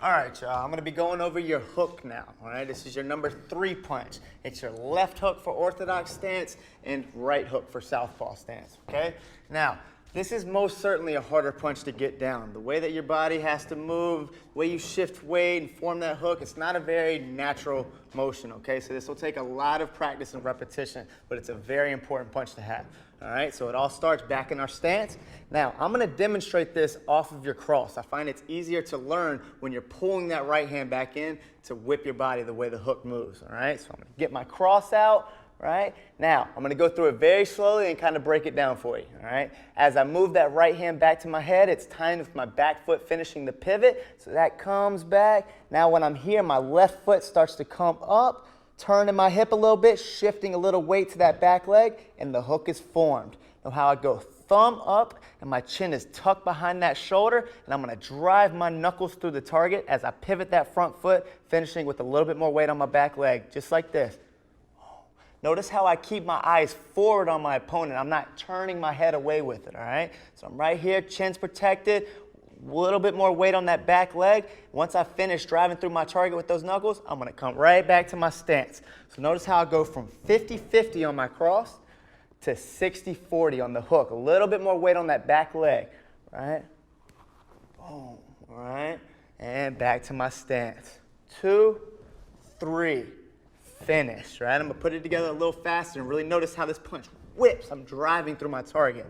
All right, y'all, I'm gonna be going over your hook now, all right? This is your number 3 punch. It's your left hook for orthodox stance and right hook for southpaw stance, okay? Now, this is most certainly a harder punch to get down. The way that your body has to move, the way you shift weight and form that hook, it's not a very natural motion, okay? So this will take a lot of practice and repetition, but it's a very important punch to have. All right, so it all starts back in our stance. Now, I'm gonna demonstrate this off of your cross. I find it's easier to learn when you're pulling that right hand back in to whip your body the way the hook moves, all right? So I'm gonna get my cross out, right? Now, I'm gonna go through it very slowly and kind of break it down for you, all right? As I move that right hand back to my head, it's timed with my back foot finishing the pivot, so that comes back. Now, when I'm here, my left foot starts to come up, turning my hip a little bit, shifting a little weight to that back leg, and the hook is formed. Now how I go thumb up, and my chin is tucked behind that shoulder, and I'm gonna drive my knuckles through the target as I pivot that front foot, finishing with a little bit more weight on my back leg, just like this. Notice how I keep my eyes forward on my opponent. I'm not turning my head away with it, all right? So I'm right here, chin's protected, a little bit more weight on that back leg. Once I finish driving through my target with those knuckles, I'm gonna come right back to my stance. So notice how I go from 50-50 on my cross to 60-40 on the hook. A little bit more weight on that back leg, right? Boom, all right? And back to my stance. 2, 3, finish, right? I'm gonna put it together a little faster and really notice how this punch whips. I'm driving through my target.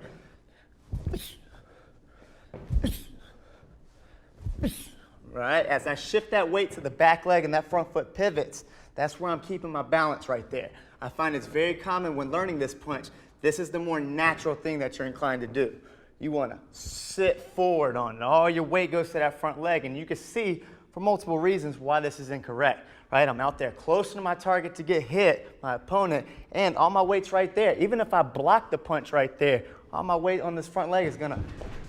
Right, as I shift that weight to the back leg and that front foot pivots, that's where I'm keeping my balance right there. I find it's very common when learning this punch, this is the more natural thing that you're inclined to do. You wanna sit forward on it. All your weight goes to that front leg, and you can see for multiple reasons why this is incorrect, right? I'm out there close to my target to get hit, my opponent, and all my weight's right there. Even if I block the punch right there, all my weight on this front leg is gonna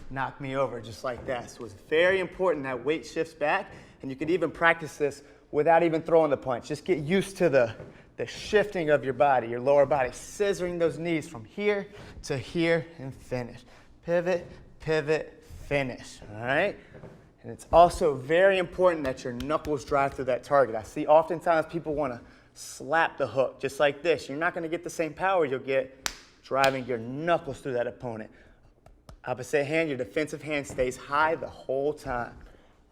knock me over just like that. So it's very important that weight shifts back, and you can even practice this without even throwing the punch. Just get used to the shifting of your body, your lower body, scissoring those knees from here to here and finish. Pivot, pivot, finish, all right? And it's also very important that your knuckles drive through that target. I see oftentimes people wanna slap the hook just like this. You're not gonna get the same power you'll get driving your knuckles through that opponent. Opposite hand, your defensive hand stays high the whole time.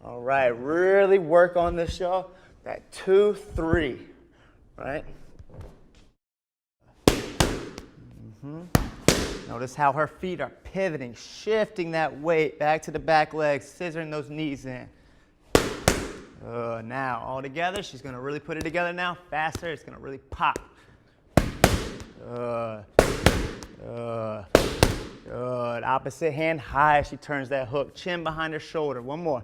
All right, really work on this, y'all. That 2, 3, right? Notice how her feet are pivoting, shifting that weight back to the back leg, scissoring those knees in. Now, all together, she's gonna really put it together now, faster, it's gonna really pop. Good. Opposite hand high as she turns that hook. Chin behind her shoulder. One more.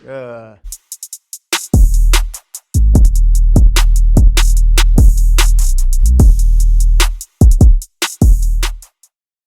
Good.